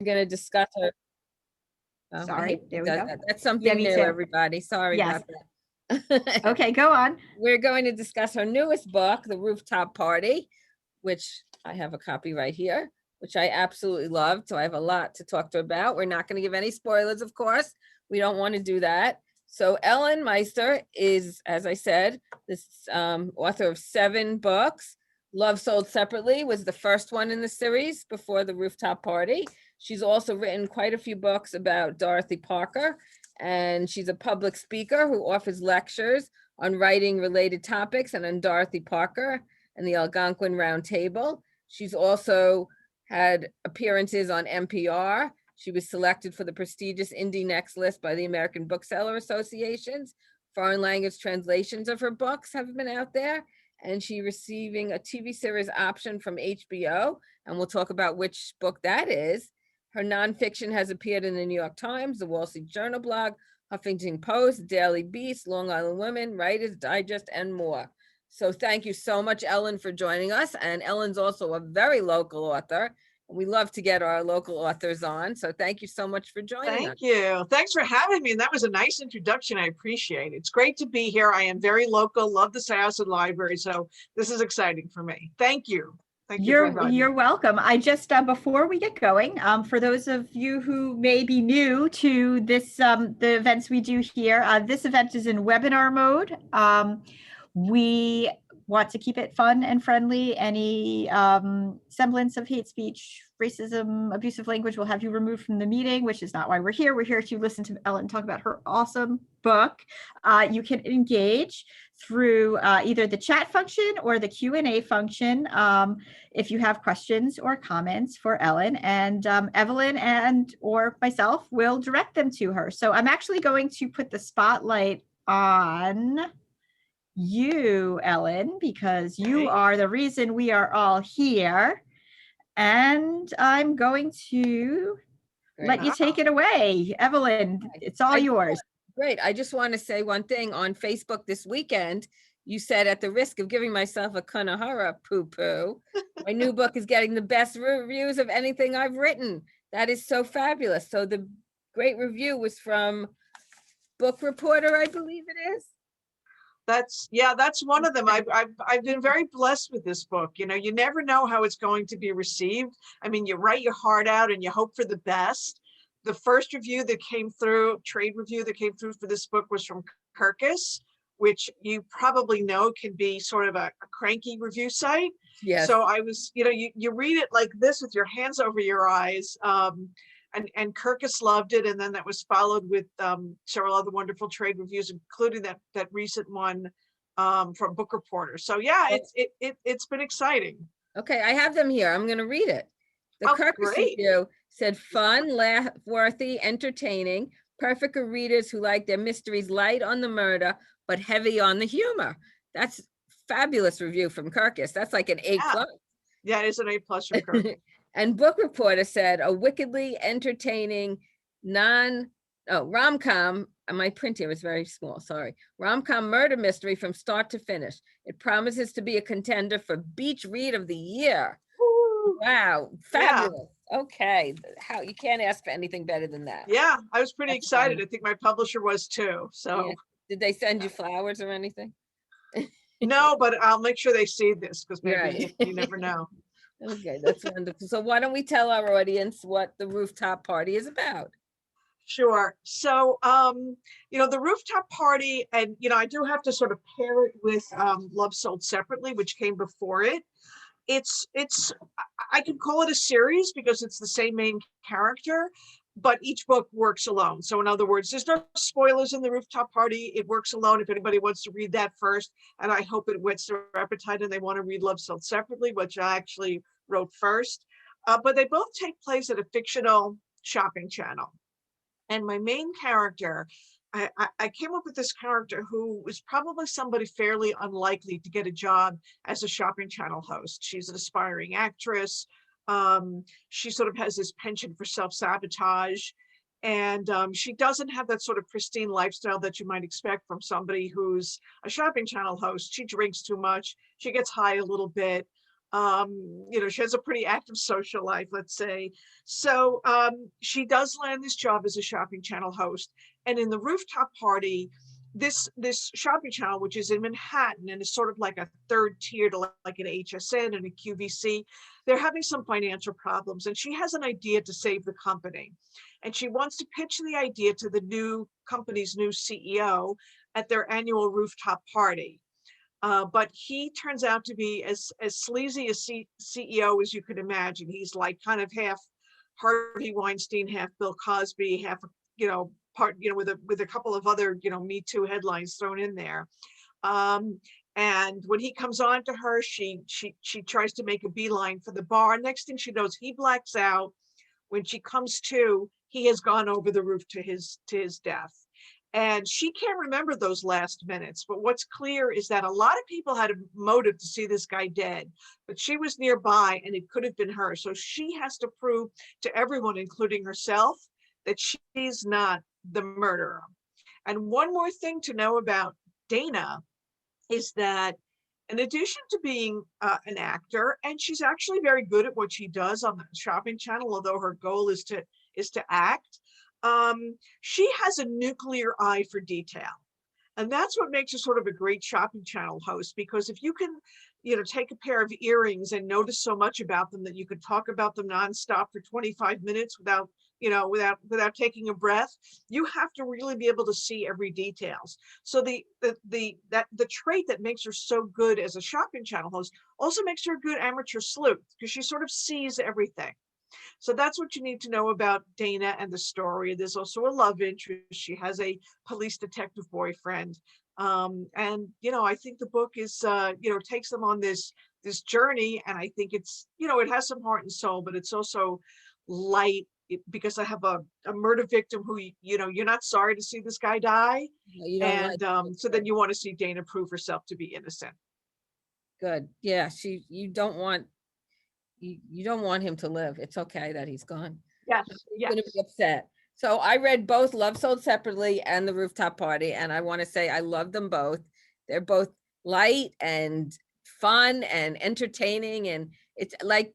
We're going to discuss her. Oh, Sorry, there we go. That's something new, too. everybody. Sorry Yes. about that. Okay, go on. We're going to discuss her newest book, The Rooftop Party, which I have a copy right here, which I absolutely loved. So I have a lot to talk to her about. We're not going to give any spoilers, of course. We don't want to do that. So Ellen Meister is, as I said, this author of 7 books. Love Sold Separately was the first one in the series before The Rooftop Party. She's also written quite a few books about Dorothy Parker, and she's a public speaker who offers lectures on writing related topics and on Dorothy Parker and the Algonquin Round Table. She's also had appearances on NPR. She was selected for the prestigious Indie Next list by the American Bookseller Associations. Foreign language translations of her books have been out there, and she's receiving a TV series option from HBO, and we'll talk about which book that is. Her nonfiction has appeared in the New York Times, the Wall Street Journal blog, Huffington Post, Daily Beast, Long Island Women, Writers Digest, and more. So thank you so much, Ellen, for joining us. And Ellen's also a very local author. We love to get our local authors on. So thank you so much for joining us. Thank you. Thanks for having me. And that was a nice introduction. I appreciate it. It's great to be here. I am very local, love the Syosset Library. So this is exciting for me. Thank you. Thank you. You're welcome. I just, before we get going, for those of you who may be new to this, the events we do here, this event is in webinar mode. We want to keep it fun and friendly. Any semblance of hate speech, racism, abusive language will have you removed from the meeting, which is not why we're here. We're here to listen to Ellen talk about her awesome book. You can engage through either the chat function or the Q&A function if you have questions or comments for Ellen, and Evelyn and or myself will direct them to her. So I'm actually going to put the spotlight on you, Ellen, because you are the reason we are all here. And I'm going to let you take it away. Evelyn, it's all yours. Great. I just want to say one thing. On Facebook this weekend, you said, at the risk of giving myself a Kanahara poo-poo, my new book is getting the best reviews of anything I've written. That is so fabulous. So the great review was from Book Reporter, I believe it is. That's one of them. I've been very blessed with this book. You know, you never know how it's going to be received. I mean, you write your heart out and you hope for the best. The first review that came through, trade review that came through for this book, was from Kirkus, which you probably know can be sort of a cranky review site. Yes. So I was, you know, you read it like this with your hands over your eyes. And Kirkus loved it, and then that was followed with several other wonderful trade reviews, including that recent one from Book Reporter. So yeah, it's been exciting. Okay, I have them here. I'm going to read it. The Kirkus review said, fun, laugh-worthy, entertaining, perfect for readers who like their mysteries light on the murder but heavy on the humor. That's fabulous review from Kirkus. That's like an A+. Yeah, it is an A+ from Kirkus. And Book Reporter said, a wickedly entertaining rom-com, my print here was very small, sorry. Rom-com murder mystery from start to finish. It promises to be a contender for Beach Read of the Year. Ooh. Wow, fabulous. Yeah. Okay, how you can't ask for anything better than that. Yeah, I was pretty excited. Fun. I think my publisher was too. So yeah. Did they send you flowers or anything? No, but I'll make sure they see this, because maybe you never know. Okay, that's wonderful. So why don't we tell our audience what the Rooftop Party is about? Sure. So, you know, the Rooftop Party, and, you know, I do have to sort of pair it with Love Sold Separately, which came before it. It's I can call it a series because it's the same main character, but each book works alone. So in other words, there's no spoilers in the Rooftop Party. It works alone if anybody wants to read that first. And I hope it whets their appetite and they want to read Love Sold Separately, which I actually wrote first. But they both take place at a fictional shopping channel. And my main character, I came up with this character who was probably somebody fairly unlikely to get a job as a shopping channel host. She's an aspiring actress. She sort of has this penchant for self-sabotage, and she doesn't have that sort of pristine lifestyle that you might expect from somebody who's a shopping channel host. She drinks too much. She gets high a little bit. She has a pretty active social life, let's say. So she does land this job as a shopping channel host. And in the Rooftop Party, this shopping channel, which is in Manhattan and is sort of like a third tier to like an HSN and a QVC, they're having some financial problems. And she has an idea to save the company. And she wants to pitch the idea to the new company's new CEO at their annual Rooftop Party. But he turns out to be as sleazy a CEO as you could imagine. He's like kind of half Harvey Weinstein, half Bill Cosby, half, part, with a couple of other, Me Too headlines thrown in there. And when he comes on to her, she tries to make a beeline for the bar. Next thing she knows, he blacks out. When she comes to, he has gone over the roof to his death. And she can't remember those last minutes. But what's clear is that a lot of people had a motive to see this guy dead, but she was nearby and it could have been her. So she has to prove to everyone, including herself, that she's not the murderer. And one more thing to know about Dana is that in addition to being an actor, and she's actually very good at what she does on the shopping channel, although her goal is to act, she has a nuclear eye for detail. And that's what makes her sort of a great shopping channel host, because if you can, take a pair of earrings and notice so much about them that you could talk about them nonstop for 25 minutes without taking a breath, you have to really be able to see every details. So the trait that makes her so good as a shopping channel host also makes her a good amateur sleuth, because she sort of sees everything. So that's what you need to know about Dana and the story. There's also a love interest. She has a police detective boyfriend. And, I think the book is, takes them on this journey. And I think it's, it has some heart and soul, but it's also light, because I have a murder victim who, you're not sorry to see this guy die. And so then you want to see Dana prove herself to be innocent. Good. Yeah, you don't want him to live. It's okay that he's gone. Yes. He's gonna be upset. So I read both Love Sold Separately and The Rooftop Party, and I want to say I love them both. They're both light and fun and entertaining, and it's like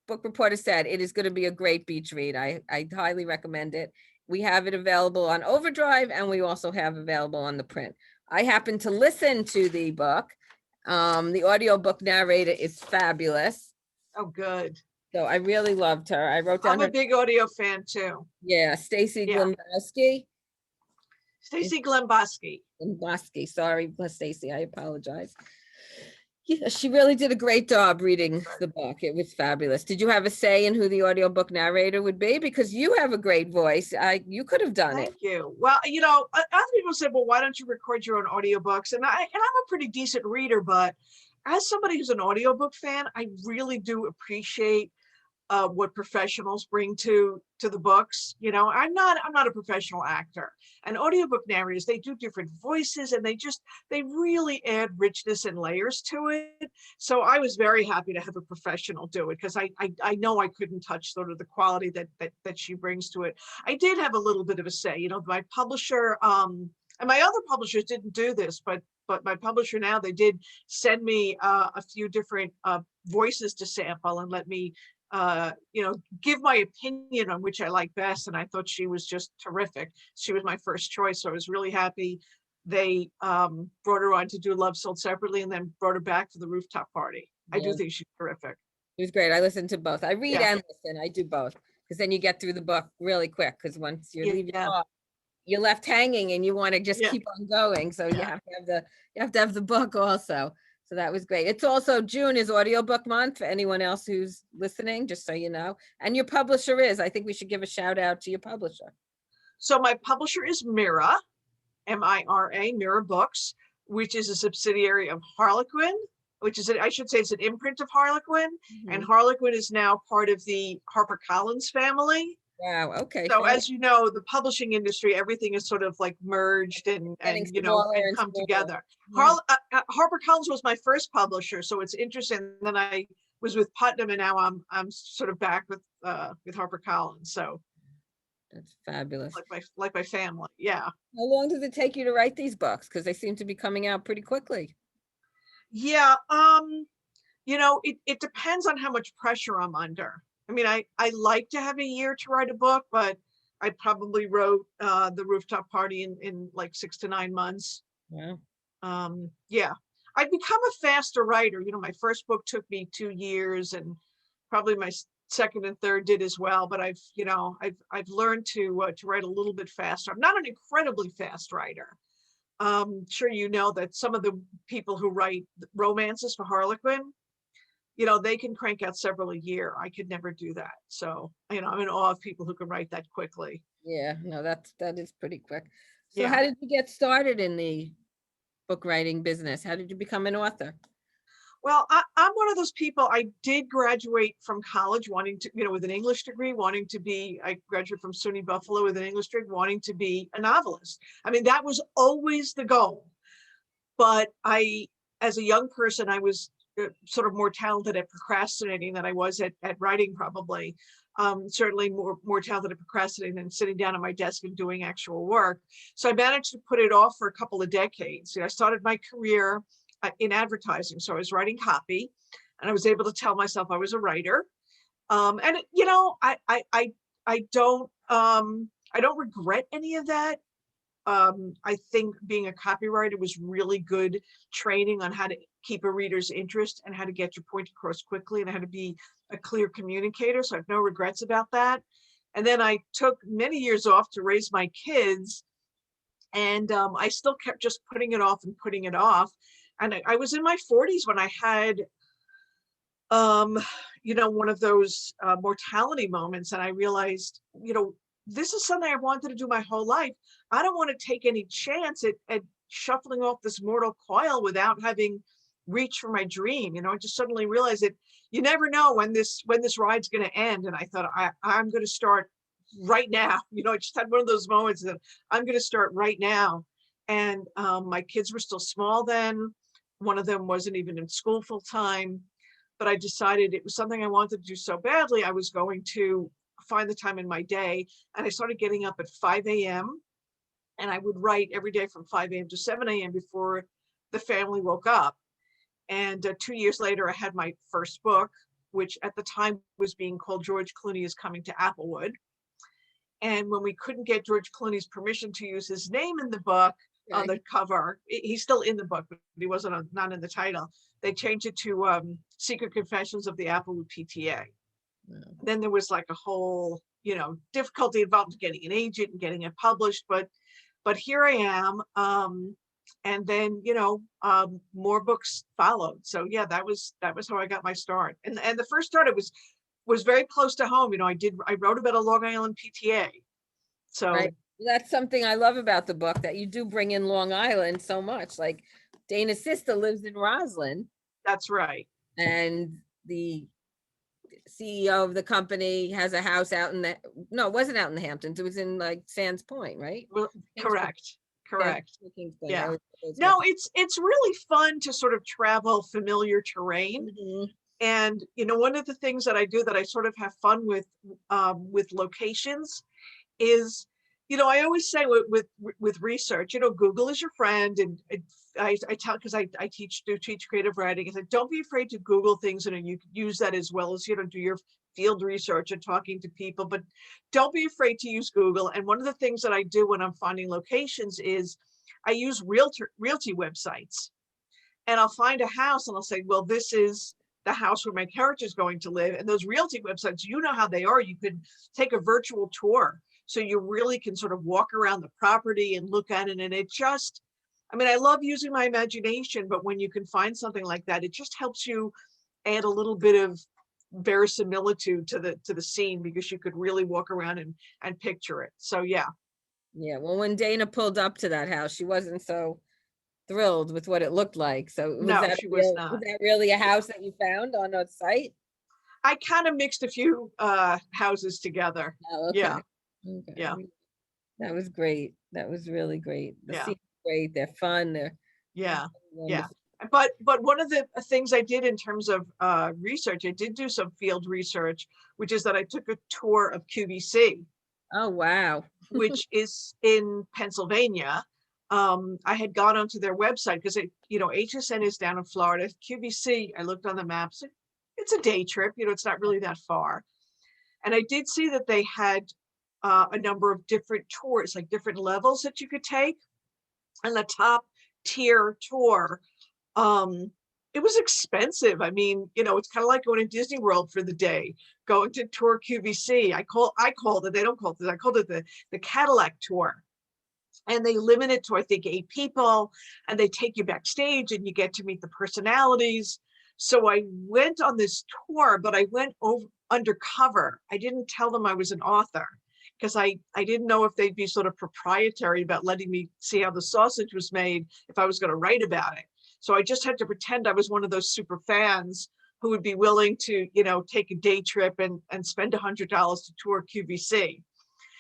Book Reporter said, it is going to be a great beach read. I highly recommend it. We have it available on Overdrive, and we also have available on the print. I happen to listen to the book. The audiobook narrator is fabulous. Oh, good. So I really loved her. I wrote down. I'm a big audio fan too. Yeah, Stacy Glembowski. Stacy Glembowski. Glembowski. Sorry, Stacy. I apologize. Yeah, she really did a great job reading the book. It was fabulous. Did you have a say in who the audiobook narrator would be? Because you have a great voice. You could have done it. Thank you. Well, other people said, well, why don't you record your own audiobooks? And I'm a pretty decent reader, but as somebody who's an audiobook fan, I really do appreciate what professionals bring to the books. I'm not a professional actor. And audiobook narrators, they do different voices, and they really add richness and layers to it. So I was very happy to have a professional do it, because I know I couldn't touch sort of the quality that she brings to it. I did have a little bit of a say. My publisher, and my other publishers didn't do this, but my publisher now, they did send me a few different voices to sample and let me give my opinion on which I like best. And I thought she was just terrific. She was my first choice. So I was really happy they brought her on to do Love Sold Separately, and then brought her back for the Rooftop Party. Yeah. I do think she's terrific. It was great. I listened to both. I read and listen. I do both, because then you get through the book really quick, because once you're leaving off, you're left hanging and you want to just keep on going. So you have to have the book also. So that was great. It's also, June is audiobook month for anyone else who's listening, just so you know. And your publisher is, I think we should give a shout out to your publisher. So my publisher is Mira, M-I-R-A, Mira Books, which is a subsidiary of Harlequin, which is, I should say, it's an imprint of Harlequin. Mm-hmm. And Harlequin is now part of the HarperCollins family. Wow. Okay. So as you know, the publishing industry, everything is sort of like merged and come together. Mm-hmm. HarperCollins was my first publisher, so it's interesting. Then I was with Putnam, and now I'm sort of back with HarperCollins. So that's fabulous. Like my family. Yeah. How long does it take you to write these books? Because they seem to be coming out pretty quickly. Yeah. it depends on how much pressure I'm under. I mean, I like to have a year to write a book, but I probably wrote the Rooftop Party in like 6 to 9 months. Yeah. Yeah, I've become a faster writer. My first book took me 2 years, and probably my second and third did as well. But I've learned to write a little bit faster. I'm not an incredibly fast writer. Sure, that some of the people who write romances for Harlequin, they can crank out several a year. I could never do that. So, I'm in awe of people who can write that quickly. Yeah, no, that is pretty quick. So Yeah. how did you get started in the book writing business? How did you become an author? Well, I'm one of those people. I did graduate from college wanting to, with an English degree, I graduated from SUNY Buffalo with an English degree, wanting to be a novelist. I mean, that was always the goal. But as a young person, I was sort of more talented at procrastinating than I was at writing, probably. Certainly more talented at procrastinating than sitting down at my desk and doing actual work. So I managed to put it off for a couple of decades. I started my career in advertising. So I was writing copy, and I was able to tell myself I was a writer. And I don't regret any of that. I think being a copywriter was really good training on how to keep a reader's interest and how to get your point across quickly and how to be a clear communicator. So I have no regrets about that. And then I took many years off to raise my kids, and I still kept just putting it off and putting it off. And I was in my 40s when I had, one of those mortality moments. And I realized, this is something I wanted to do my whole life. I don't want to take any chance at shuffling off this mortal coil without having reached for my dream. I just suddenly realized that you never know when this ride's going to end. And I thought, I'm going to start right now. I just had one of those moments that I'm going to start right now. And my kids were still small then. One of them wasn't even in school full time, but I decided it was something I wanted to do so badly. I was going to find the time in my day. And I started getting up at 5 a.m. and I would write every day from 5 a.m. to 7 a.m. before the family woke up. And 2 years later, I had my first book, which at the time was being called George Clooney is Coming to Applewood. And when we couldn't get George Clooney's permission to use his name in the book, on the cover, he's still in the book, but he wasn't not in the title. They changed it to Secret Confessions of the Applewood PTA. Yeah. Then there was like a whole, difficulty involved in getting an agent and getting it published. But here I am. And then, more books followed. So yeah, that was how I got my start. And the first start, it was very close to home. I wrote about a Long Island PTA. So. Right. That's something I love about the book, that you do bring in Long Island so much. Like Dana's sister lives in Roslyn. That's right. And the CEO of the company has a house out in it wasn't out in the Hamptons. It was in like Sands Point, right? Well, correct. Yeah. Yeah. No, it's really fun to sort of travel familiar terrain. Mm-hmm. And, one of the things that I do that I sort of have fun with locations is, I always say with research, Google is your friend. And I tell, because I teach creative writing, I said, don't be afraid to Google things, and you can use that as well as, do your field research and talking to people, but don't be afraid to use Google. And one of the things that I do when I'm finding locations is I use realty websites, and I'll find a house and I'll say, well, this is the house where my character is going to live. And those realty websites, how they are. You could take a virtual tour. So you really can sort of walk around the property and look at it. And it just, I love using my imagination, but when you can find something like that, it just helps you add a little bit of verisimilitude to the scene, because you could really walk around and picture it. So, yeah. Yeah. Well, when Dana pulled up to that house, she wasn't so thrilled with what it looked like. So she was not. Was that really a house that you found on a site? I kind of mixed a few houses together. Oh, okay. Yeah. Okay. Yeah. That was great. That was really great. The scenes are great. They're fun. They're yeah. But one of the things I did in terms of research, I did do some field research, which is that I took a tour of QVC. Oh, wow. Which is in Pennsylvania. I had gone onto their website because HSN is down in Florida. QVC, I looked on the maps. It's a day trip, it's not really that far. And I did see that they had a number of different tours, like different levels that you could take. And the top tier tour, it was expensive. I mean, it's kind of like going to Disney World for the day, going to tour QVC. I called it, they don't call it this, I called it the Cadillac tour. And they limit it to, I think, 8 people, and they take you backstage and you get to meet the personalities. So I went on this tour, but I went undercover. I didn't tell them I was an author because I didn't know if they'd be sort of proprietary about letting me see how the sausage was made if I was going to write about it. So I just had to pretend I was one of those super fans who would be willing to, take a day trip and spend $100 to tour QVC.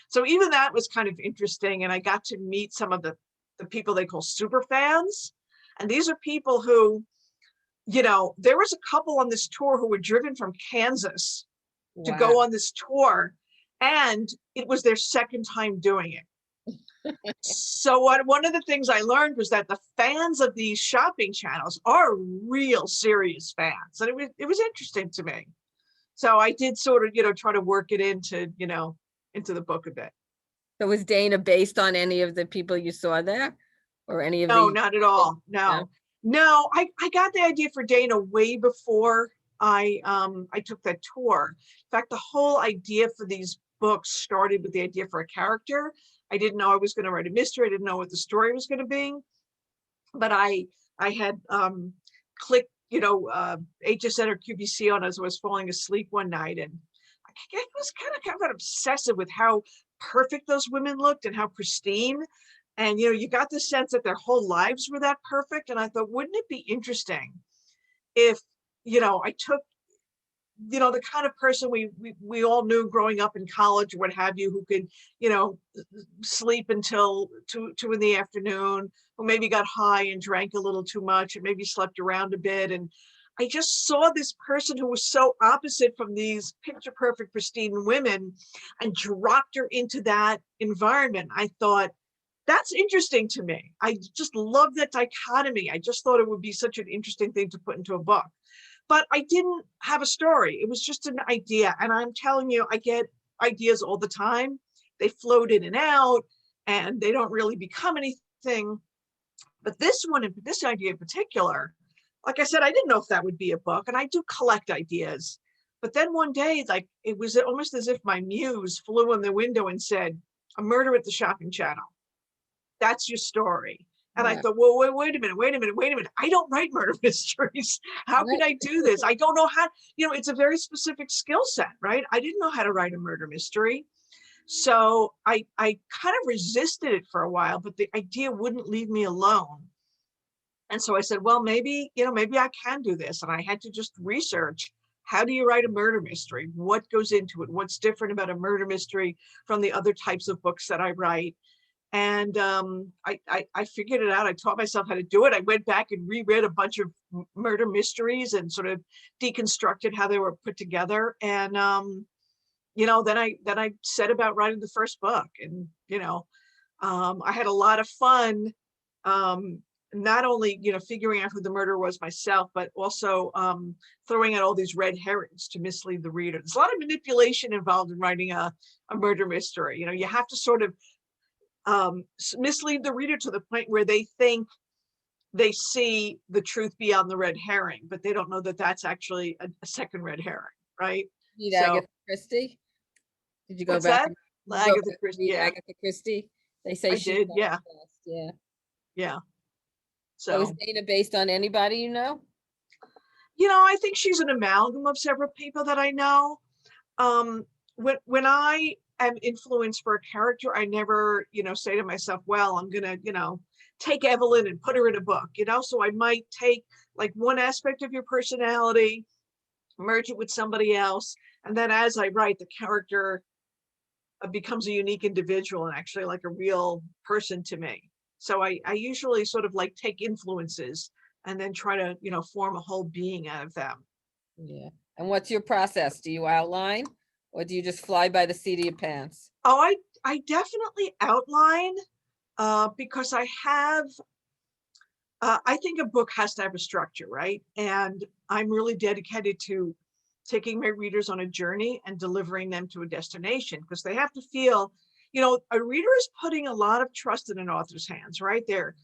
So even that was kind of interesting. And I got to meet some of the people they call super fans. And these are people who, there was a couple on this tour who were driven from Kansas to go on this tour. And it was their second time doing it. So one of the things I learned was that the fans of these shopping channels are real serious fans. And it was interesting to me. So I did sort of, try to work it into the book a bit. So was Dana based on any of the people you saw there, or any of No, the? not at all. No, I got the idea for Dana way before I took that tour. In fact, the whole idea for these books started with the idea for a character. I didn't know I was going to write a mystery. I didn't know what the story was going to be, but I had clicked, HSN or QVC on as I was falling asleep one night, and I was kind of obsessive with how perfect those women looked and how pristine. And, you got the sense that their whole lives were that perfect. And I thought, wouldn't it be interesting if, I took, the kind of person we all knew growing up in college or what have you, who could, sleep until 2 in the afternoon, who maybe got high and drank a little too much and maybe slept around a bit. And I just saw this person who was so opposite from these picture perfect, pristine women and dropped her into that environment. I thought, that's interesting to me. I just love that dichotomy. I just thought it would be such an interesting thing to put into a book. But I didn't have a story. It was just an idea. And I'm telling you, I get ideas all the time. They float in and out and they don't really become anything. But this idea in particular, like I said, I didn't know if that would be a book, and I do collect ideas. But then one day, like, it was almost as if my muse flew in the window and said, "A murder at the shopping channel. That's your story." And I thought, well, wait a minute. I don't write murder mysteries. How can I do this? I don't know how, it's a very specific skill set, right? I didn't know how to write a murder mystery. So I kind of resisted it for a while, but the idea wouldn't leave me alone. And so I said, well, maybe I can do this. And I had to just research, how do you write a murder mystery? What goes into it? What's different about a murder mystery from the other types of books that I write? And I figured it out. I taught myself how to do it. I went back and reread a bunch of murder mysteries and sort of deconstructed how they were put together. And, then I set about writing the first book. And, I had a lot of fun, not only, figuring out who the murderer was myself, but also throwing out all these red herrings to mislead the reader. There's a lot of manipulation involved in writing a murder mystery. You have to sort of mislead the reader to the point where they think they see the truth beyond the red herring, but they don't know that that's actually a second red herring, right? Read Agatha Christie? Did you go What's back? that? Agatha Christie. Read Yeah, Agatha Christie? They say I she did. was Yeah, the best. yeah. So is So, Dana based on anybody you know? I think she's an amalgam of several people that I know. When I am influenced for a character, I never, say to myself, well, I'm gonna, take Evelyn and put her in a book, so I might take like one aspect of your personality, merge it with somebody else, and then as I write, the character becomes a unique individual and actually like a real person to me. So I usually sort of like take influences and then try to, form a whole being out of them. Yeah. And what's your process? Do you outline, or do you just fly by the seat of your pants? Oh, I definitely outline. because I think a book has to have a structure, right? And I'm really dedicated to taking my readers on a journey and delivering them to a destination, because they have to feel, a reader is putting a lot of trust in an author's hands, right? They're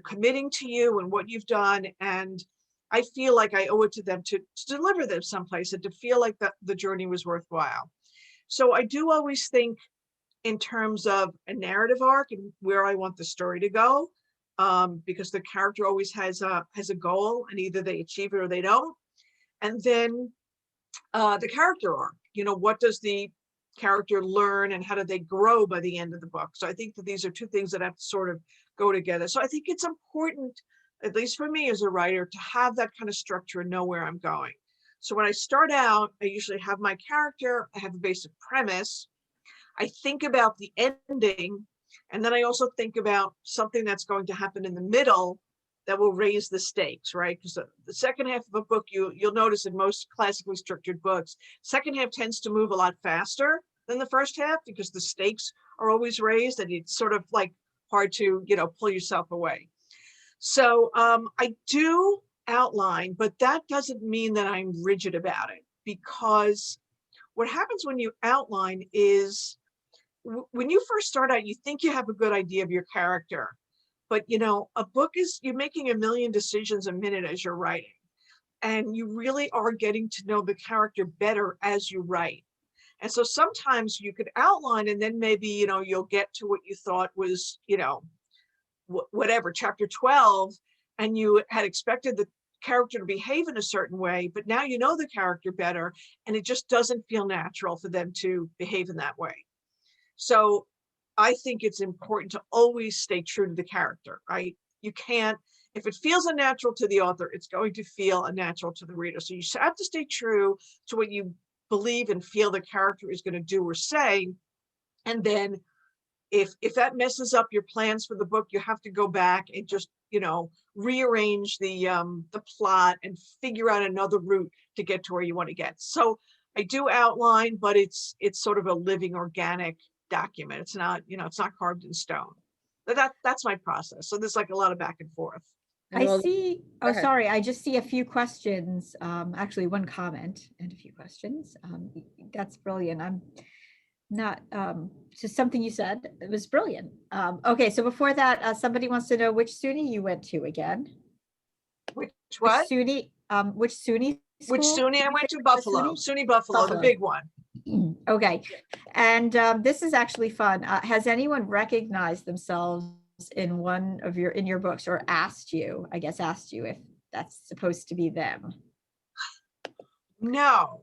committing to you and what you've done. And I feel like I owe it to them to deliver them someplace and to feel like the journey was worthwhile. So I do always think in terms of a narrative arc and where I want the story to go, because the character always has a goal, and either they achieve it or they don't. And then the character arc, what does the character learn and how do they grow by the end of the book? So I think that these are two things that have to sort of go together. So I think it's important, at least for me as a writer, to have that kind of structure and know where I'm going. So when I start out, I usually have my character, I have a basic premise, I think about the ending, and then I also think about something that's going to happen in the middle that will raise the stakes, right? Because the second half of a book, you'll notice in most classically structured books, second half tends to move a lot faster than the first half because the stakes are always raised and it's sort of like hard to, pull yourself away. So I do outline, but that doesn't mean that I'm rigid about it, because what happens when you outline is when you first start out, you think you have a good idea of your character. But, a book is, you're making a million decisions a minute as you're writing. And you really are getting to know the character better as you write. And so sometimes you could outline and then maybe, you'll get to what you thought was, whatever, chapter 12, and you had expected the character to behave in a certain way, but now you know the character better, and it just doesn't feel natural for them to behave in that way. So I think it's important to always stay true to the character, right? You can't, if it feels unnatural to the author, it's going to feel unnatural to the reader. So you have to stay true to what you believe and feel the character is going to do or say. And then if that messes up your plans for the book, you have to go back and just, rearrange the plot and figure out another route to get to where you want to get. So I do outline, but it's sort of a living, organic document. It's not, it's not carved in stone. But that's my process. So there's like a lot of back and forth. And all- Oh, ahead. sorry, I just see a few questions, actually one comment and a few questions. That's brilliant. I'm not, just something you said, it was brilliant. Okay, so before that, somebody wants to know which SUNY you went to again. Which what? Which SUNY Which school? SUNY? I went to Buffalo. SUNY Buffalo, the big one. Okay, and this is actually fun. Has anyone recognized themselves in one of your books, or asked you if that's supposed to be them? No,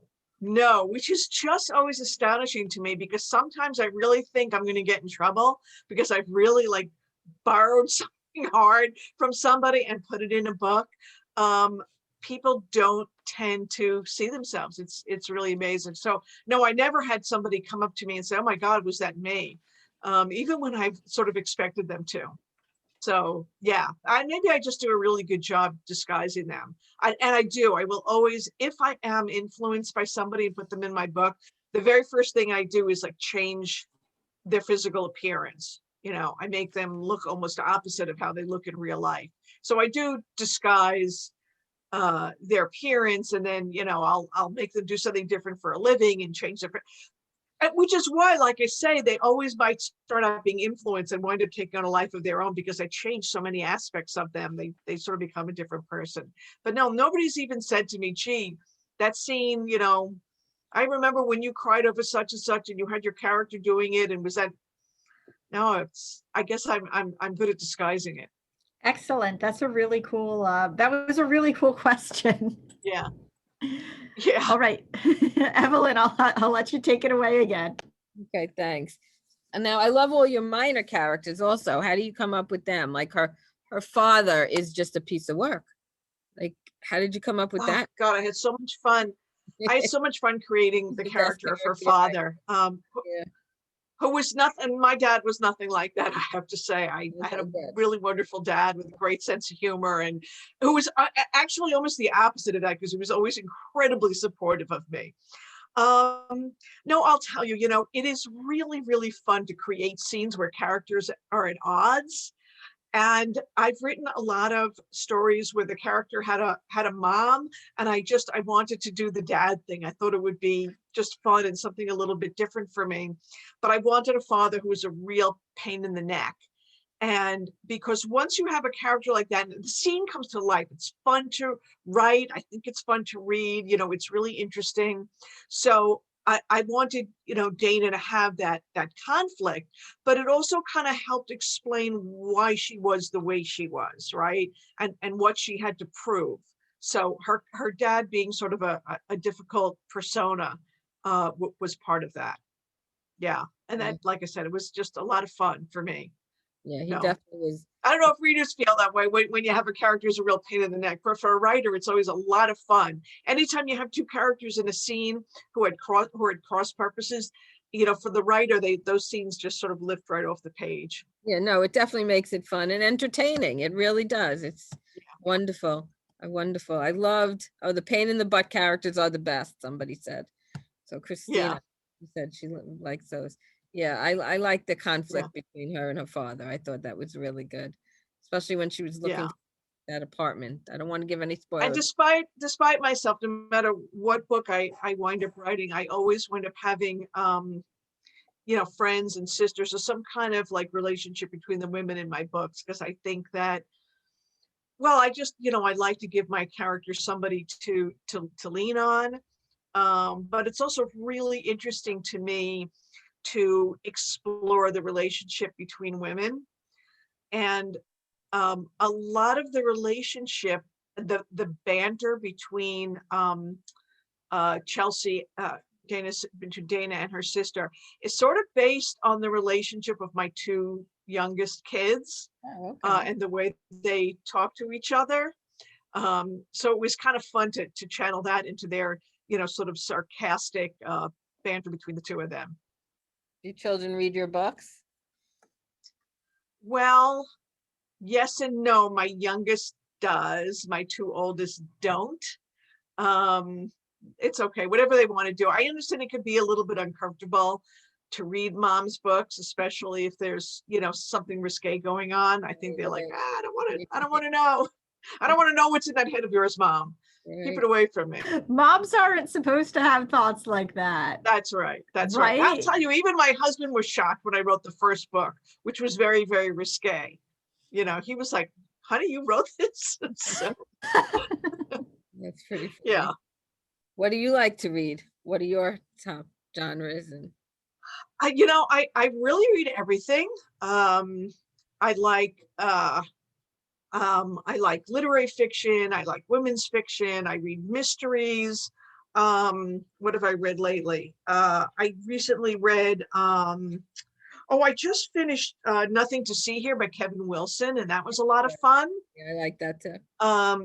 which is just always astonishing to me, because sometimes I really think I'm going to get in trouble because I've really like borrowed something hard from somebody and put it in a book. People don't tend to see themselves. It's really amazing. So no, I never had somebody come up to me and say, "Oh my God, was that me?" Even when I've sort of expected them to. So yeah, maybe I just do a really good job disguising them. I do. I will always, if I am influenced by somebody and put them in my book, the very first thing I do is like change their physical appearance. I make them look almost opposite of how they look in real life. So I do disguise their appearance, and then I'll make them do something different for a living and change their, which is why, like I say, they always might start out being influenced and wind up taking on a life of their own, because I change so many aspects of them. They sort of become a different person. But no, nobody's even said to me, "Gee, that scene, I remember when you cried over such and such and you had your character doing it, and was that?" No, I guess I'm good at disguising it. Excellent. That's a really cool, that was a really cool question. Yeah. All right, Evelyn, I'll let you take it away again. Okay, thanks. And now I love all your minor characters also. How do you come up with them? Like her father is just a piece of work. Like, how did you come up with that? God, I had so much fun. I had so much fun creating the character of her father, who was nothing. My dad was nothing like that, I have to say. I had a really wonderful dad with a great sense of humor, and who was actually almost the opposite of that, because he was always incredibly supportive of me. No, I'll tell you, it is really, really fun to create scenes where characters are at odds. And I've written a lot of stories where the character had a mom, and I wanted to do the dad thing. I thought it would be just fun and something a little bit different for me. But I wanted a father who was a real pain in the neck. And because once you have a character like that, the scene comes to life. It's fun to write. I think it's fun to read. It's really interesting. So I wanted, Dana to have that conflict, but it also kind of helped explain why she was the way she was, right? And what she had to prove. So her dad being sort of a difficult persona was part of that. Yeah. And that, like I said, it was just a lot of fun for me. Yeah, he No. definitely was. I don't know if readers feel that way when you have a character who's a real pain in the neck, but for a writer, it's always a lot of fun. Anytime you have two characters in a scene who had cross purposes, for the writer, those scenes just sort of lift right off the page. Yeah, no, it definitely makes it fun and entertaining. It really does. It's wonderful. Wonderful. I loved, the pain in the butt characters are the best, somebody said. So Christina said she likes those. Yeah, I like the conflict between her and her father. I thought that was really good, especially when she was looking for that apartment. I don't want to give any spoilers. And despite myself, no matter what book I wind up writing, I always wind up having friends and sisters or some kind of like relationship between the women in my books, because I think that, well, I just, I like to give my character somebody to lean on. But it's also really interesting to me to explore the relationship between women. And a lot of the relationship, the banter between Chelsea, Dana and her sister, is sort of based on the relationship of my two youngest kids. And the way they talk to each other. So it was kind of fun to channel that into their, sort of sarcastic banter between the two of them. Do children read your books? Well, yes and no. My youngest does. My two oldest don't. It's okay. Whatever they want to do. I understand it could be a little bit uncomfortable to read mom's books, especially if there's, something risque going on. I think they're like, I don't want to know. I don't want to know what's in that head of yours, Mom. Keep it away from me. Moms aren't supposed to have thoughts like that. That's right. That's right. I'll tell you, even my husband was shocked when I wrote the first book, which was very, very risque. He was like, honey, you wrote this? So, that's pretty funny. Yeah. What do you like to read? What are your top genres? And I really read everything. I like literary fiction. I like women's fiction. I read mysteries. What have I read lately? I recently read, I just finished Nothing to See Here by Kevin Wilson, and that was a lot of fun. Yeah, I like that too.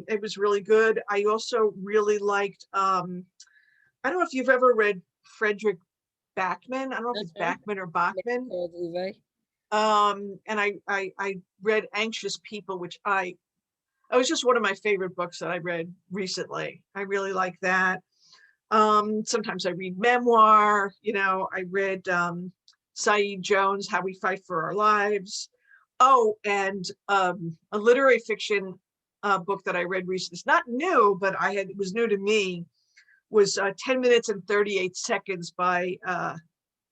It was really good. I also really liked, I don't know if you've ever read Frederick Backman. I don't know if it's Backman or Bachman. And I read Anxious People, which it was just one of my favorite books that I read recently. I really like that. Sometimes I read memoir. I read Saeed Jones' How We Fight for Our Lives. Oh, and a literary fiction book that I read recently. It's not new, but it was new to me. Was 10 Minutes and 38 Seconds by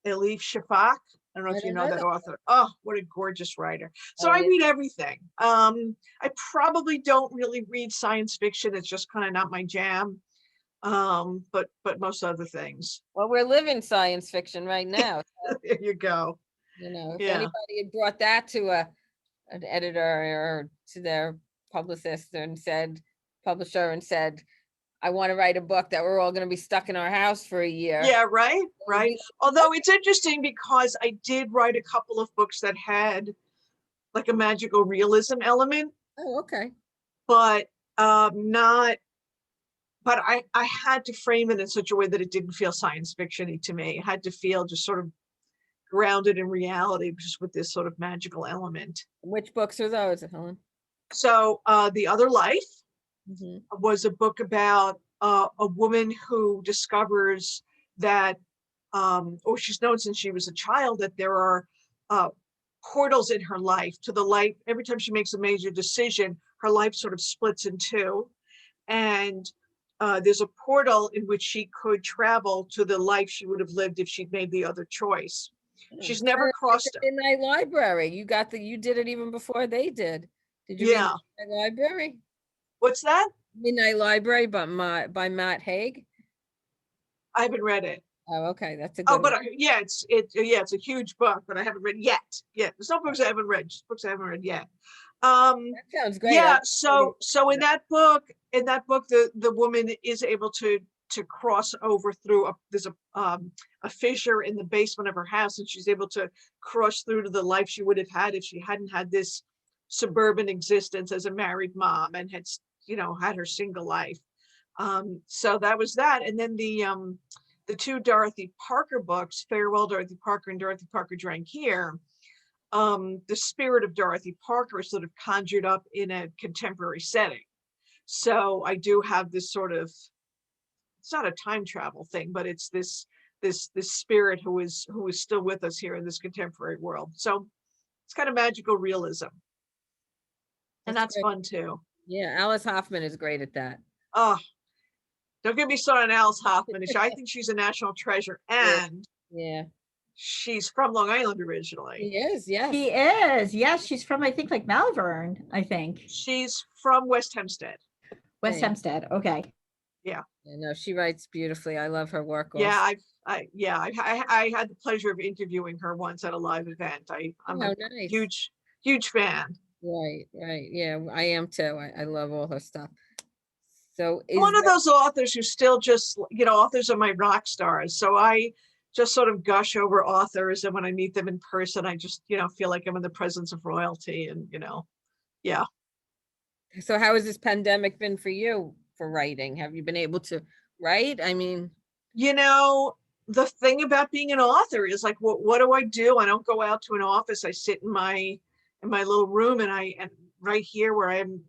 Elif Shafak. I don't know if you know that author. Oh, what a gorgeous writer. So I read everything. I probably don't really read science fiction. It's just kind of not my jam. But most other things. Well, we're living science fiction right now. So, there you go. If anybody had brought that to an editor or to their publicist and publisher and said, I want to write a book that we're all going to be stuck in our house for a year. Yeah, right. Although it's interesting because I did write a couple of books that had like a magical realism element. Oh, okay. But I had to frame it in such a way that it didn't feel science fiction-y to me. It had to feel just sort of grounded in reality, just with this sort of magical element. Which books are those, Helen? So The Other Life was a book about a woman who discovers that, or she's known since she was a child, that there are portals in her life to the life. Every time she makes a major decision, her life sort of splits in two. And there's a portal in which she could travel to the life she would have lived if she'd made the other choice. She's never crossed. Midnight Library. You did it even before they did. Did you read Yeah. Midnight Library? What's that? Midnight Library by Matt Haig. I haven't read it. Oh, okay, that's a Oh, good but one. it's a huge book, but I haven't read yet. Yeah, there's no books I haven't read, just books I haven't read yet. That sounds great. Yeah, I- so in that book, the woman is able to cross over through there's a fissure in the basement of her house, and she's able to cross through to the life she would have had if she hadn't had this suburban existence as a married mom and had, had her single life. So that was that. And then the two Dorothy Parker books, Farewell Dorothy Parker and Dorothy Parker Drank Here, the spirit of Dorothy Parker is sort of conjured up in a contemporary setting. So I do have this sort of, it's not a time travel thing, but it's this spirit who is still with us here in this contemporary world. So it's kind of magical realism. And that's great. fun too. Yeah, Alice Hoffman is great at that. Oh, don't get me started on Alice Hoffman. I think she's a national treasure, and Yeah, she's from Long Island originally. he is. Yes. She is. Yes, she's from, I think, like Malvern, I think. She's from West Hempstead. West Yeah. Hempstead. Okay. Yeah, no, she writes beautifully. I love her work. Yeah, Also. I had the pleasure of interviewing her once at a live event. I'm Oh, a nice. huge fan. Right. Yeah, I am too. I love all her stuff. So I'm one of those authors who still just, authors are my rock stars. So I just sort of gush over authors, and when I meet them in person, I just, feel like I'm in the presence of royalty, and, yeah. So how has this pandemic been for you for writing? Have you been able to write? I mean, The thing about being an author is like, what do I do? I don't go out to an office. I sit in my little room, and right here where I'm,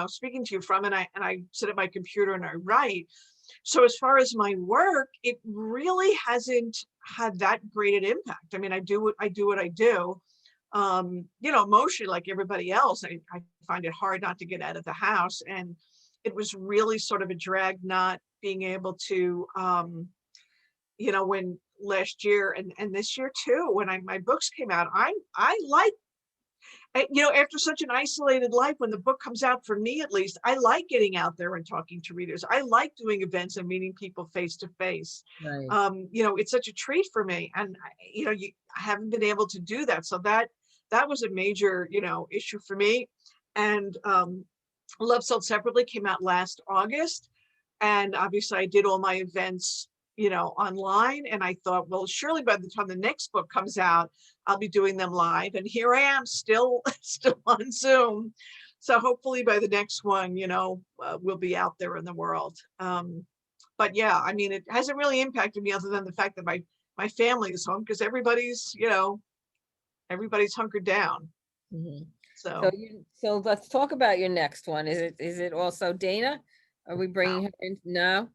speaking to you from, and I sit at my computer and I write. So as far as my work, it really hasn't had that great an impact. I mean, I do what I do. Emotionally, like everybody else, I find it hard not to get out of the house. And it was really sort of a drag not being able to, when last year and this year too, when my books came out, I like, after such an isolated life, when the book comes out, for me at least, I like getting out there and talking to readers. I like doing events and meeting people face to face. right. It's such a treat for me, and I haven't been able to do that. So that was a major, issue for me. And Love Sold Separately came out last August, and obviously I did all my events, online, and I thought, well, surely by the time the next book comes out, I'll be doing them live. And here I am, still on Zoom. So hopefully by the next one, we'll be out there in the world. But yeah, I mean, it hasn't really impacted me other than the fact that my family is home, because everybody's hunkered down. Mhm. So So let's talk about your next one. Is it also Dana? Are we bringing her in? No.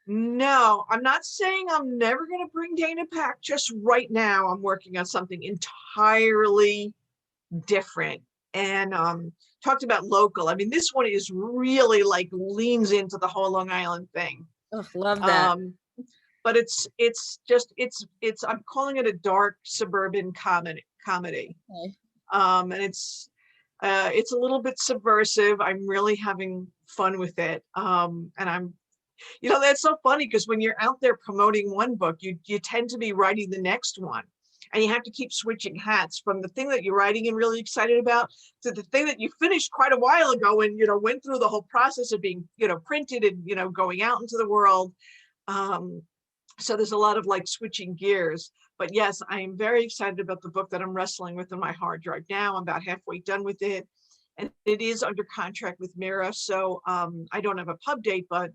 no, I'm not saying I'm never going to bring Dana back. Just right now, I'm working on something entirely different. And talked about local. I mean, this one is really like leans into the whole Long Island thing. Oh, love that. But it's I'm calling it a dark suburban comedy. Okay. And it's a little bit subversive. I'm really having fun with it. And I'm, that's so funny, because when you're out there promoting one book, you tend to be writing the next one, and you have to keep switching hats from the thing that you're writing and really excited about to the thing that you finished quite a while ago and, went through the whole process of being, printed and, going out into the world. So there's a lot of like switching gears. But yes, I am very excited about the book that I'm wrestling with in my hard drive now. I'm about halfway done with it, and it is under contract with Mira. So I don't have a pub date, but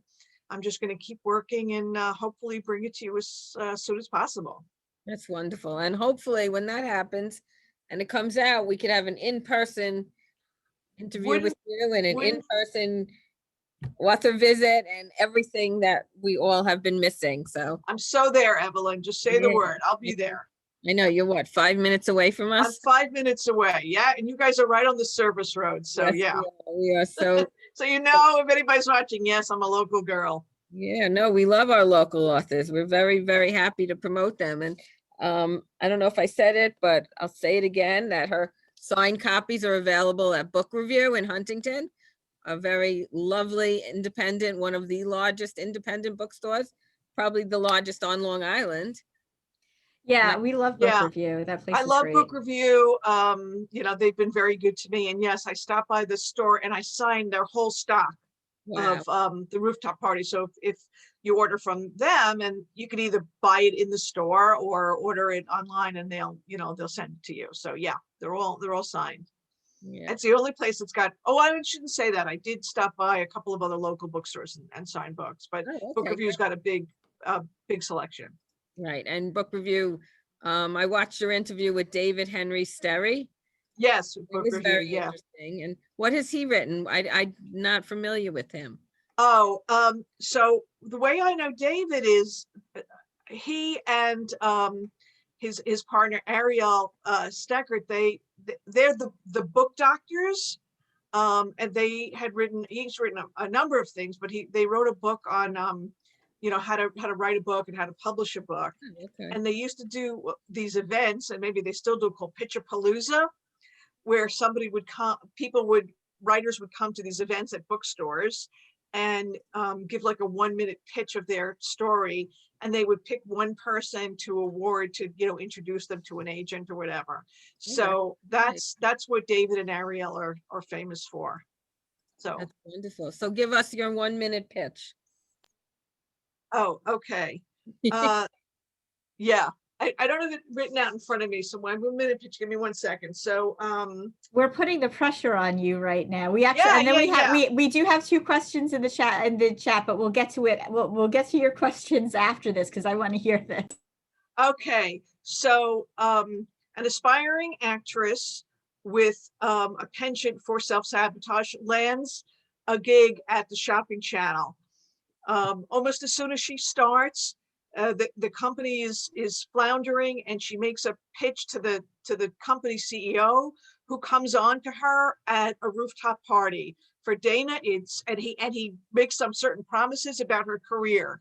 I'm just going to keep working and hopefully bring it to you as soon as possible. That's wonderful. And hopefully when that happens and it comes out, we could have an in-person interview with you and an in-person author visit and everything that we all have been missing. So I'm so there, Evelyn. Just say the Yeah. word. I'll be there. I know you're what, 5 minutes away from I'm us? 5 minutes away. Yeah. And you guys are right on the service road. So Yes, yeah. we are so, So you know, if anybody's watching, yes, I'm a local girl. yeah, no, we love our local authors. We're very, very happy to promote them. And I don't know if I said it, but I'll say it again, that her signed copies are available at Book Review in Huntington, a very lovely independent, one of the largest independent bookstores, probably the largest on Long Island. Yeah, we love Book Yeah. Review. That place I is love great. Book Review. You know, they've been very good to me. And yes, I stopped by the store and I signed their whole stock Wow. of the Rooftop Party. So if you order from them, and you can either buy it in the store or order it online, and they'll send it to you. So yeah, they're all signed. Yeah. It's the only place that's got, oh, I shouldn't say that. I did stop by a couple of other local bookstores and sign books, but Oh, Book okay, Review's got a big selection. right. And Book Review, I watched your interview with David Henry Sterry. Yes, It Book was Review, very yeah. interesting. And what has he written? I'm not familiar with him. Oh, so the way I know David is he and his partner Ariel Steckert, they're the book doctors. And he's written a number of things, but they wrote a book on how to write a book and how to publish a book. Oh, okay. And they used to do these events, and maybe they still do, called Pitchapalooza, where writers would come to these events at bookstores and give like a 1-minute pitch of their story, and they would pick one person to award to introduce them to an agent or whatever. So that's what David and Ariel are famous for. So That's wonderful. So give us your 1-minute pitch. oh, okay. Yeah, I don't have it written out in front of me, so 1-minute pitch. Give me 1 second. So We're putting the pressure on you right now. We actually, and then we do have 2 questions in the chat, but we'll get to it. We'll get to your questions after this, because I want to hear this. Okay, so an aspiring actress with a penchant for self-sabotage lands a gig at the shopping channel. Almost as soon as she starts, the company is floundering, and she makes a pitch to the company CEO, who comes on to her at a rooftop party. For Dana, and he makes some certain promises about her career.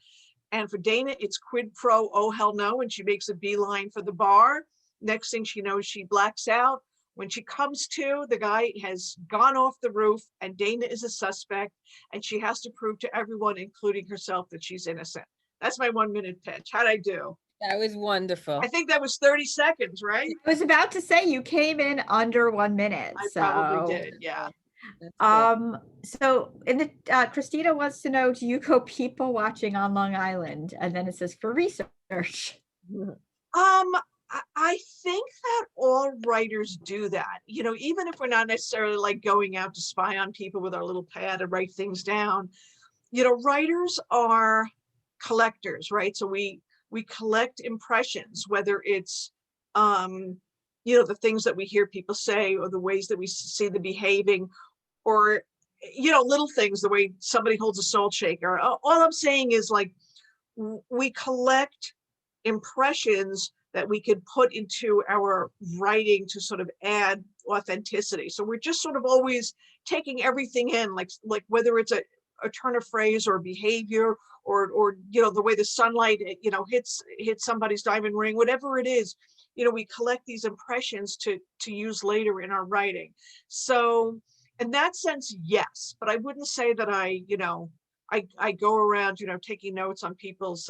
And for Dana, it's quid pro, oh hell no, and she makes a beeline for the bar. Next thing she knows, she blacks out. When she comes to, the guy has gone off the roof, and Dana is a suspect, and she has to prove to everyone, including herself, that she's innocent. That's my 1-minute pitch. How'd I do? That was wonderful. I think that was 30 seconds, right? I was about to say you came in under 1 minute. I probably did, yeah. So Christina wants to know, do you go people watching on Long Island? And then it says for research. I think that all writers do that, even if we're not necessarily like going out to spy on people with our little pad and write things down. Writers are collectors, right? So we collect impressions, whether it's the things that we hear people say, or the ways that we see them behaving, or little things, the way somebody holds a salt shaker. All I'm saying is, like, we collect impressions that we could put into our writing to sort of add authenticity. So we're just sort of always taking everything in, like whether it's a turn of phrase or behavior, or the way the sunlight hits somebody's diamond ring, whatever it is, we collect these impressions to use later in our writing. So in that sense, yes, but I wouldn't say that I go around taking notes on people's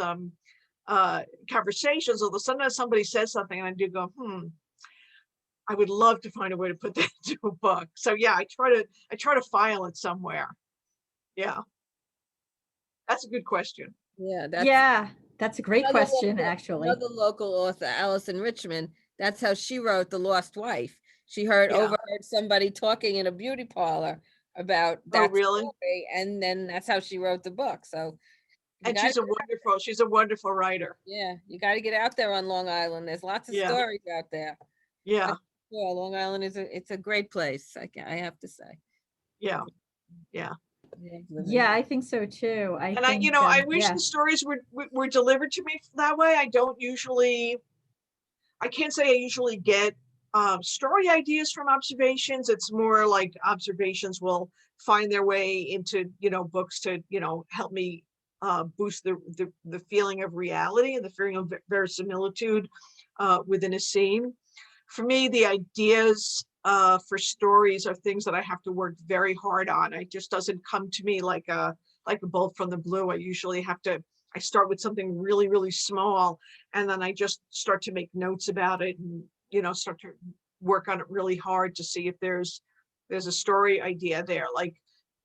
conversations, although sometimes somebody says something and I do go, I would love to find a way to put that into a book. So yeah, I try to file it somewhere. Yeah, that's a good question. Yeah, that's a great question, actually. Another local author, Allison Richmond, that's how she wrote The Lost Wife. She overheard somebody talking in a beauty parlor about that story, and then that's how she wrote the book. So, and she's a wonderful writer. Yeah, you got to get out there on Long Island. There's lots of stories out there. Yeah, Long Island it's a great place. I have to say. Yeah. love living. Yeah, I think so too. I And I, think, I wish yeah. the stories were delivered to me that way. I can't say I usually get story ideas from observations. It's more like observations will find their way into, books to, help me boost the feeling of reality and the feeling of verisimilitude within a scene. For me, the ideas for stories are things that I have to work very hard on. It just doesn't come to me like a bolt from the blue. I start with something really, really small, and then I just start to make notes about it and, start to work on it really hard to see if there's a story idea there. Like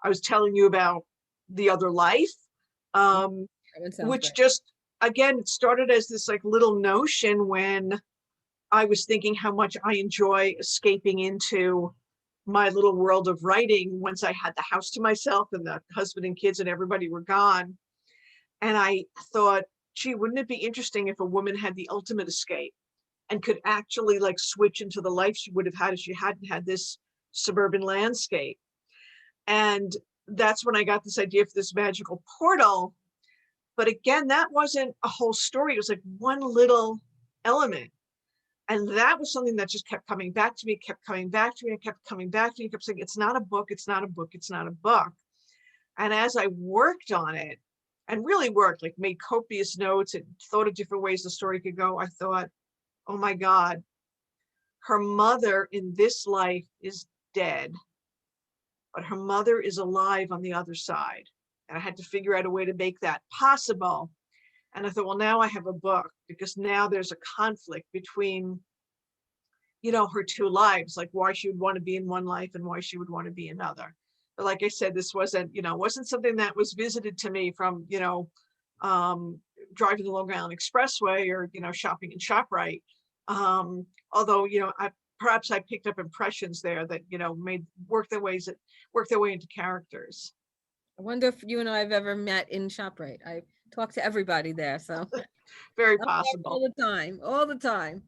I was telling you about The Other Life, That one sounds which great. just, again, it started as this like little notion when I was thinking how much I enjoy escaping into my little world of writing once I had the house to myself and the husband and kids and everybody were gone. And I thought, gee, wouldn't it be interesting if a woman had the ultimate escape and could actually like switch into the life she would have had if she hadn't had this suburban landscape? And that's when I got this idea for this magical portal. But again, that wasn't a whole story. It was like one little element. And that was something that just kept coming back to me, kept coming back to me, and kept coming back to me, kept saying, it's not a book, it's not a book, it's not a book. And as I worked on it and really worked, like made copious notes and thought of different ways the story could go, I thought, oh my God, her mother in this life is dead, but her mother is alive on the other side. And I had to figure out a way to make that possible. And I thought, well, now I have a book, because now there's a conflict between, her two lives, like why she would want to be in one life and why she would want to be another. But like I said, this wasn't something that was visited to me from, driving the Long Island Expressway or, shopping in ShopRite. Although, perhaps I picked up impressions there that, work their way into characters. I wonder if you and I have ever met in ShopRite. I talk to everybody there, so Very all possible. the time, all the time.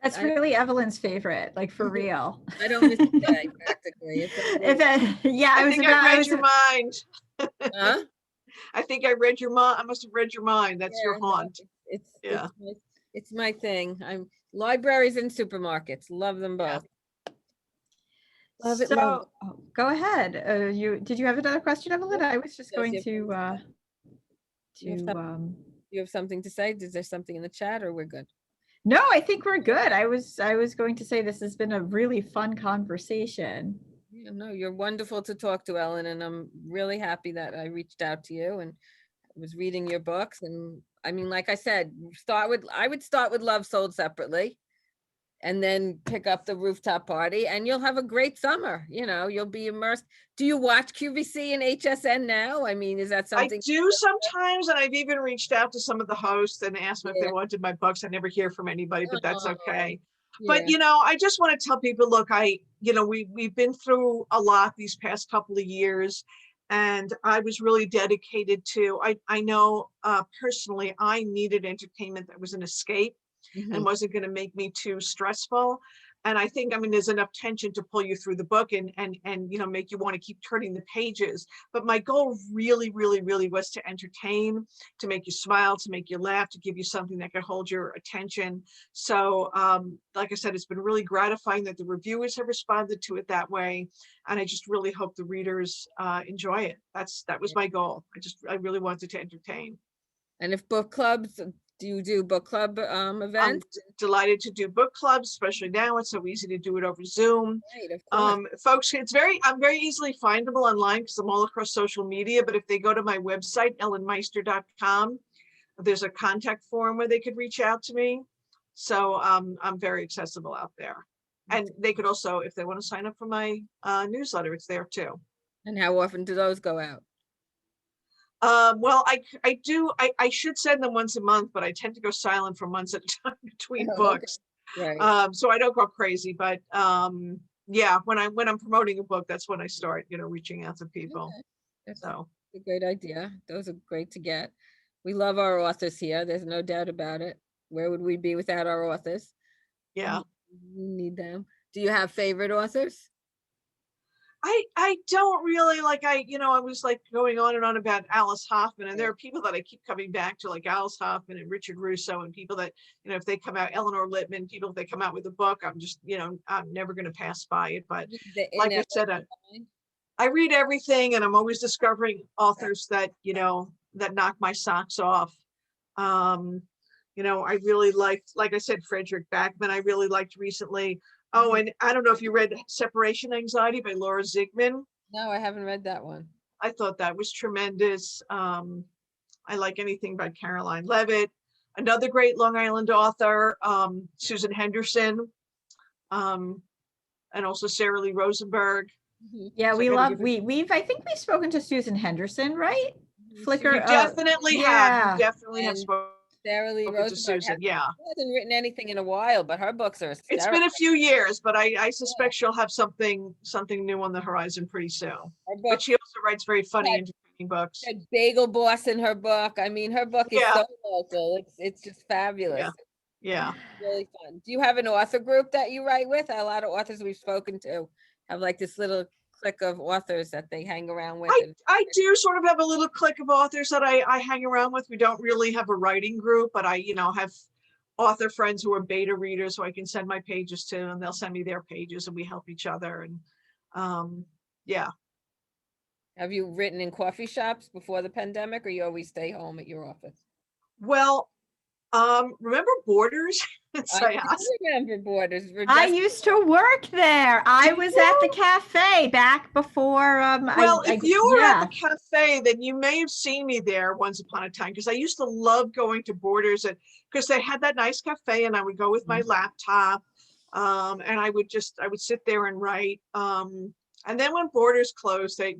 That's I- really Evelyn's favorite, like for real. I don't miss a day practically. It's a If yeah, I think I read your mind. huh? I think I read your mind. I must have read your mind. That's your Yeah, no, haunt. It's Yeah. it's my thing. I'm libraries and supermarkets. Love them both. Love it. Love it. go ahead. Did you have another question, Evelyn? I was just Yes, going you have You have to You have something to say? Is there something in the chat, or we're good? no, I think we're good. I was going to say this has been a really fun conversation. Yeah, no, you're wonderful to talk to, Ellen, and I'm really happy that I reached out to you and was reading your books. And I mean, like I said, I would start with Love Sold Separately, and then pick up the Rooftop Party, and you'll have a great summer. You'll be immersed. Do you watch QVC and HSN now? I mean, is that something? I do sometimes, and I've even reached out to some of the hosts and asked them if they Yeah. wanted my books. I never hear from anybody, but that's Oh, okay. yeah. But I just want to tell people, look, we've been through a lot these past couple of years, and I was really dedicated to. I know personally, I needed entertainment that was an escape Mhm. and wasn't going to make me too stressful. And I think, there's enough tension to pull you through the book and make you want to keep turning the pages. But my goal really, really, really was to entertain, to make you smile, to make you laugh, to give you something that could hold your attention. So, like I said, it's been really gratifying that the reviewers have responded to it that way. And I just really hope the readers enjoy it. That was my goal. I really wanted to entertain. And if book clubs, do you do book club I'm events? delighted to do book clubs, especially now. It's so easy to do it over Zoom. Right, of course. Folks, I'm very easily findable online because I'm all across social media. But if they go to my website, ellenmeister.com, there's a contact form where they could reach out to me. So I'm very accessible out there. And they could also, if they want to sign up for my newsletter, it's there too. And how often do those go out? Well, I do. I should send them once a month, but I tend to go silent for months at a time between Oh, okay. books. Right. So I don't go crazy, but yeah, when I'm promoting a book, that's when I start, reaching out to people. Okay. That's So a great idea. Those are great to get. We love our authors here. There's no doubt about it. Where would we be without our authors? yeah. We need them. Do you have favorite authors? I don't really like, I was like going on and on about Alice Hoffman, and there are people that I keep coming back to, like Alice Hoffman and Richard Russo, and people that, if they come out, Eleanor Littman, people, if they come out with a book, I'm just, I'm never going to pass by it. But like I said, I read everything, and I'm always discovering authors that, that knock my socks off. I really liked, like I said, Frederick Backman, I really liked recently. Oh, and I don't know if you read Separation Anxiety by Laura Zigman. No, I haven't read that one. I thought that was tremendous. I like anything by Caroline Levitt. Another great Long Island author, Susan Henderson, and also Sarah Lee Rosenberg. Yeah, So we love, I think we've spoken to Susan Henderson, right? Flickr. You definitely have. You definitely have And spoken Sarah Lee to Rosenberg Susan. Yeah. hasn't written anything in a while, but her books are It's been hysterical. a few years, but I suspect she'll have something new on the horizon pretty soon. Her But book she also writes very funny, entertaining books. had Bagel Boss in her book. I mean, her book is Yeah. so local. It's just fabulous. Yeah. Really fun. Do you have an author group that you write with? A lot of authors we've spoken to have like this little clique of authors that they hang around with. I do sort of have a little clique of authors that I hang around with. We don't really have a writing group, but I, have author friends who are beta readers who I can send my pages to, and they'll send me their pages, and we help each other. And yeah. Have you written in coffee shops before the pandemic, or you always stay home at your office? Well, remember Borders? I do remember Borders. I used to work there. I was at the cafe back before. Well, if you were at the cafe, then you may have seen me there once upon a time, because I used to love going to Borders, and because they had that nice cafe, and I would go with my laptop, and I would sit there and write. And then when Borders closed, I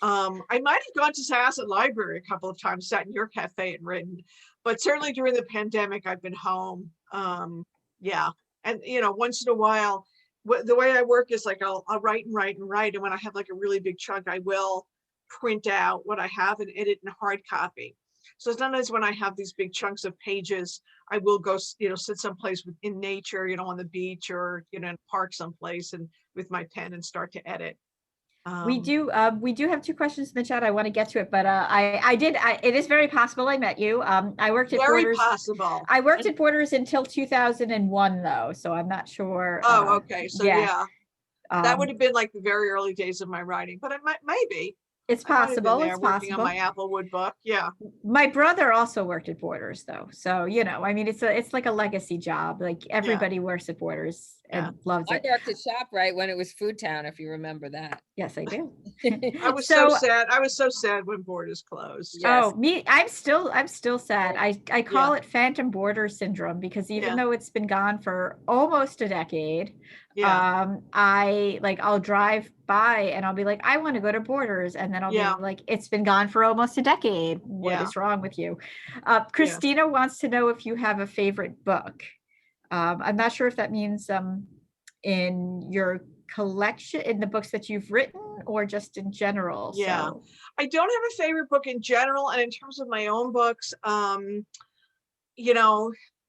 might have gone to Syosset Library a couple of times, sat in your cafe and written, but certainly during the pandemic, I've been home. Yeah. And, once in a while, the way I work is like, I'll write and write and write. And when I have like a really big chunk, I will print out what I have and edit in hard copy. So sometimes when I have these big chunks of pages, I will go, sit someplace in nature, on the beach or, in a park someplace, and with my pen and start to edit. We do have two questions in the chat. I want to get to it, but it is very possible I met you. I worked at very Borders. Possible. I worked at Borders until 2001 though, so I'm not sure. Oh, okay. So yeah. That would have been like the very early days of my writing, but it maybe. It's possible. It's working possible. on my Applewood book. Yeah. My brother also worked at Borders though. So, I mean, it's like a legacy job. Like everybody works at Borders and loves it. I worked at ShopRite when it was Food Town, if you remember that. Yes, I do. I was so sad. I was so sad when Borders closed. Yes. Oh, I'm still sad. I call it phantom border syndrome, because even though it's been gone for almost a decade, I'll drive by and I'll be like, I want to go to Borders, and then I'll be like, it's been gone for almost a decade. What is wrong with you? Christina wants to know if you have a favorite book. I'm not sure if that means in your collection, in the books that you've written, or just in general. Yeah. So. I don't have a favorite book in general, and in terms of my own books,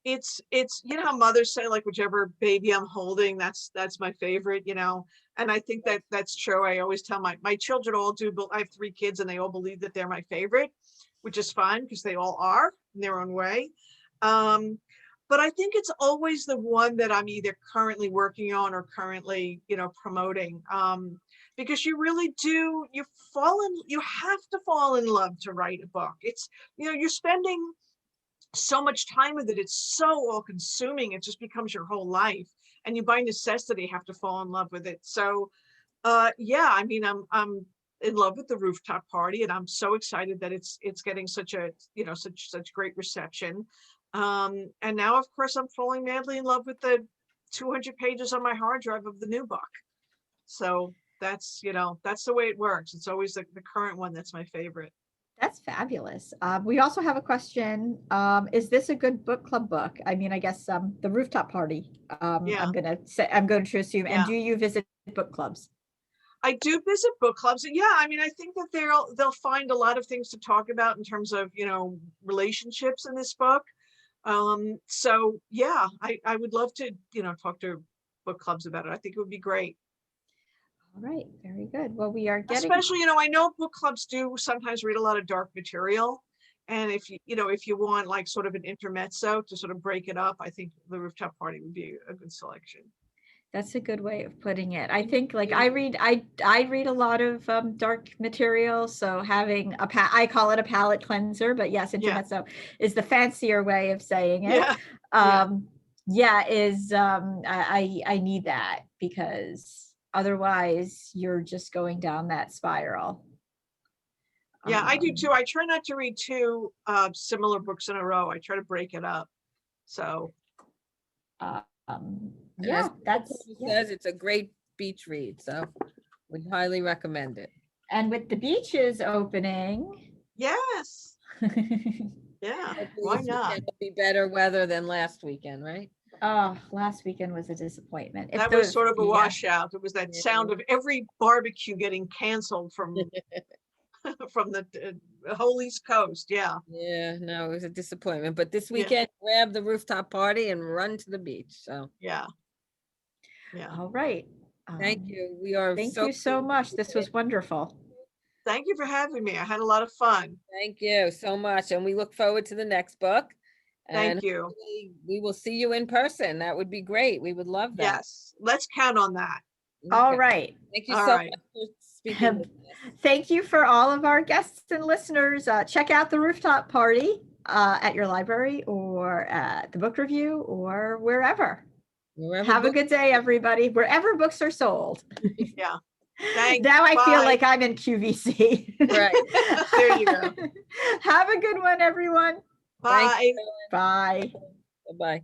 it's how mothers say, like, whichever baby I'm holding, that's my favorite, and I think that's true. I always tell my children all do, but I have 3 kids and they all believe that they're my favorite, which is fine because they all are in their own way. But I think it's always the one that I'm either currently working on or currently, promoting, because you really do, you have to fall in love to write a book. It's, you're spending so much time with it. It's so all consuming. It just becomes your whole life, and you by necessity have to fall in love with it. So, yeah, I mean, I'm in love with the Rooftop Party, and I'm so excited that it's getting such a, such great reception. And now, of course, I'm falling madly in love with the 200 pages on my hard drive of the new book. So that's the way it works. It's always the current one that's my favorite. That's fabulous. We also have a question. Is this a good book club book? I mean, I guess the Rooftop Party. I'm going to assume. And do you visit book clubs? I do visit book clubs. Yeah, I mean, I think that they'll find a lot of things to talk about in terms of relationships in this book. So yeah, I would love to talk to book clubs about it. I think it would be great. All right, very good. Well, we are getting, Especially, I know book clubs do sometimes read a lot of dark material. And if if you want like sort of an intermezzo to sort of break it up, I think the Rooftop Party would be a good selection. that's a good way of putting it. I think like I read a lot of dark material, so having I call it a palette cleanser, but yes, intermezzo is the fancier way of saying it. Yeah. I need that because otherwise you're just going down that spiral. Yeah, I do too. I try not to read two similar books in a row. I try to break it up. So And yeah, as that's says it's a great beach read, so we highly recommend it. and with the beaches opening. yes. Yeah, Hopefully why this not? weekend will be better weather than last weekend, right? Oh, last weekend was a disappointment. That was sort of a yeah. washout. It was that Yeah. sound of every barbecue getting canceled from from the whole East Coast. Yeah. Yeah, no, it was a disappointment, but this Yeah. weekend, grab the Rooftop Party and run to the beach, so Yeah. Yeah. All right. thank you. We are Thank you so much. This was wonderful. Thank you for having me. I had a lot of fun. Thank you so much, and we look forward to the next book. Thank And you. hopefully we will see you in person. That would be great. We would love that. Yes, let's count on that. All Okay. right. Thank you All so right. much for speaking with us. Thank you for all of our guests and listeners. Check out the Rooftop Party at your library or at the book review or wherever. Wherever Have a book- good day, everybody, wherever books are sold. Yeah. Thanks. Now I feel Bye. like I'm in QVC. Right. There you go. Have a good one, everyone. Bye. Thank you. Bye. Bye-bye.